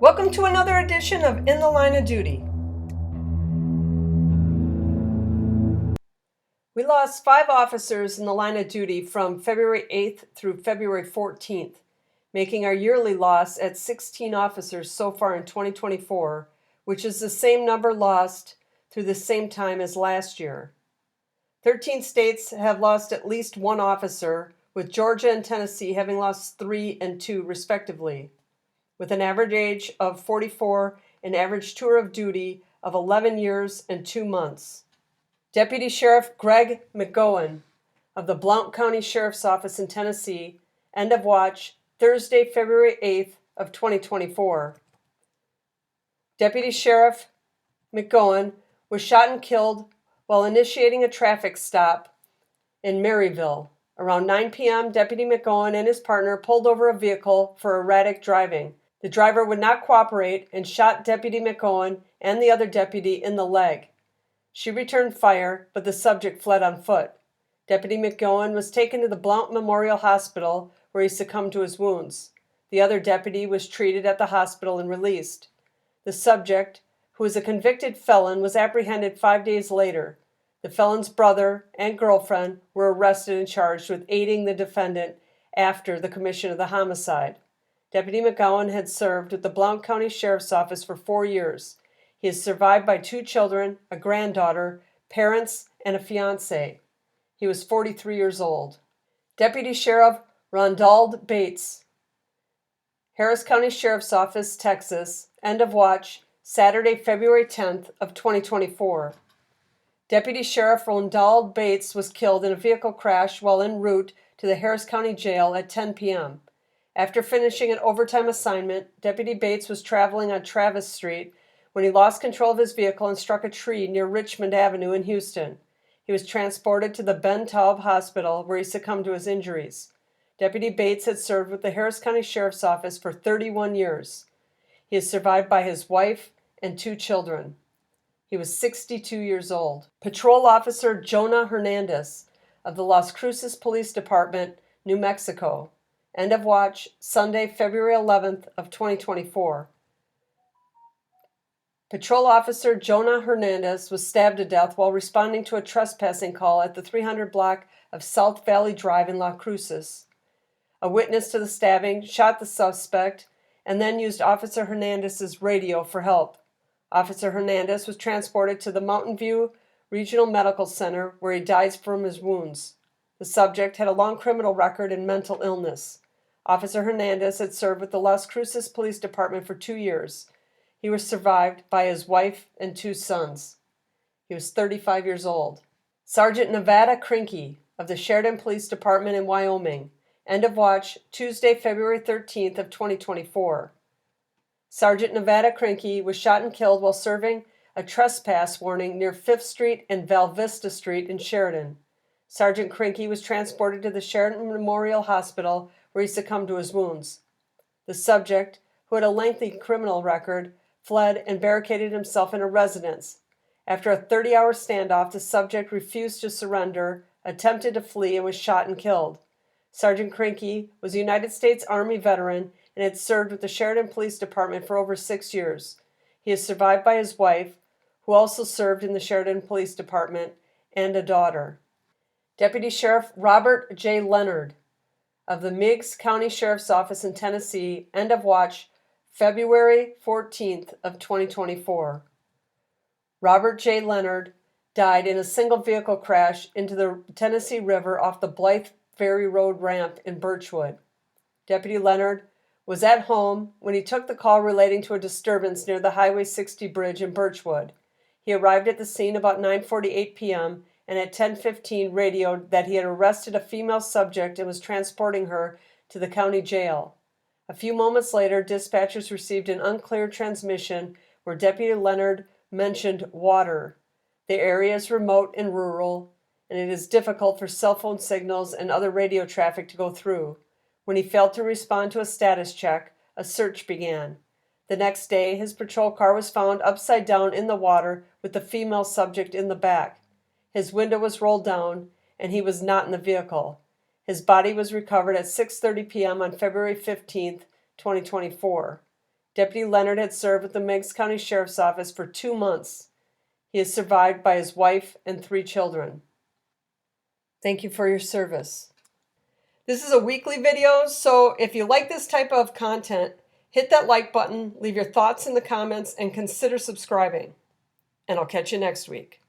Welcome to another edition of In the Line of Duty. We lost 5 officers in the line of duty from February 8th through February 14th, making our yearly loss at 16 officers so far in 2024, which is the same number lost through the same time as last year. 13 states have lost at least 1 officer, with Georgia and Tennessee having lost 3 and 2 respectively. With an average age of 44 and average tour of duty of 11 years and 2 months. Deputy Sheriff Greg McCowan of the Blount County Sheriff's Office in Tennessee, end of watch, Thursday, February 8th of 2024. Deputy Sheriff McCowan was shot and killed while initiating a traffic stop in Maryville. Around 9 p.m., Deputy McCowan and his partner pulled over a vehicle for erratic driving. The driver would not cooperate and shot Deputy McCowan and the other deputy in the leg. She returned fire, but the subject fled on foot. Deputy McCowan was taken to the Blount Memorial Hospital, where he succumbed to his wounds. The other deputy was treated at the hospital and released. The subject, who is a convicted felon, was apprehended 5 days later. The felon's brother and girlfriend were arrested and charged with aiding the defendant after the commission of the homicide. Deputy McCowan had served with the Blount County Sheriff's Office for 4 years. He is survived by 2 children, a granddaughter, parents, and a fiancé. He was 43 years old. Deputy Sheriff Rondald Bates, Harris County Sheriff's Office, Texas, end of watch, Saturday, February 10th of 2024. Deputy Sheriff Rondald Bates was killed in a vehicle crash while en route to the Harris County Jail at 10 p.m. After finishing an overtime assignment, Deputy Bates was traveling on Travis Street when he lost control of his vehicle and struck a tree near Richmond Avenue in Houston. He was transported to the Ben Taub Hospital, where he succumbed to his injuries. Deputy Bates had served with the Harris County Sheriff's Office for 31 years. He is survived by his wife and 2 children. He was 62 years old. Patrol Officer Jonah Hernandez of the Las Cruces Police Department, New Mexico, end of watch, Sunday, February 11th of 2024. Patrol Officer Jonah Hernandez was stabbed to death while responding to a trespassing call at the 300 block of South Valley Drive in Las Cruces. A witness to the stabbing shot the suspect and then used Officer Hernandez's radio for help. Officer Hernandez was transported to the Mountain View Regional Medical Center, where he died from his wounds. The subject had a long criminal record and mental illness. Officer Hernandez had served with the Las Cruces Police Department for 2 years. He was survived by his wife and 2 sons. He was 35 years old. Sergeant Nevada Krinkee of the Sheridan Police Department in Wyoming, end of watch, Tuesday, February 13th of 2024. Sergeant Nevada Krinkee was shot and killed while serving a trespass warning near 5th Street and Val Vista Street in Sheridan. Sergeant Krinkee was transported to the Sheridan Memorial Hospital, where he succumbed to his wounds. The subject, who had a lengthy criminal record, fled and barricaded himself in a residence. After a 30-hour standoff, the subject refused to surrender, attempted to flee, and was shot and killed. Sergeant Krinkee was a United States Army veteran and had served with the Sheridan Police Department for over 6 years. He is survived by his wife, who also served in the Sheridan Police Department, and a daughter. Deputy Sheriff Robert J. Leonard of the Meigs County Sheriff's Office in Tennessee, end of watch, February 14th of 2024. Robert J. Leonard died in a single vehicle crash into the Tennessee River off the Blythe Ferry Road ramp in Birchwood. Deputy Leonard was at home when he took the call relating to a disturbance near the Highway 60 bridge in Birchwood. He arrived at the scene about 9:48 p.m. and at 10:15 radioed that he had arrested a female subject and was transporting her to the county jail. A few moments later, dispatchers received an unclear transmission where Deputy Leonard mentioned water. The area is remote and rural, and it is difficult for cell phone signals and other radio traffic to go through. When he failed to respond to a status check, a search began. The next day, his patrol car was found upside down in the water with the female subject in the back. His window was rolled down, and he was not in the vehicle. His body was recovered at 6:30 p.m. on February 15th, 2024. Deputy Leonard had served with the Meigs County Sheriff's Office for 2 months. He is survived by his wife and 3 children. Thank you for your service. This is a weekly video, so if you like this type of content, hit that like button, leave your thoughts in the comments, and consider subscribing. And I'll catch you next week.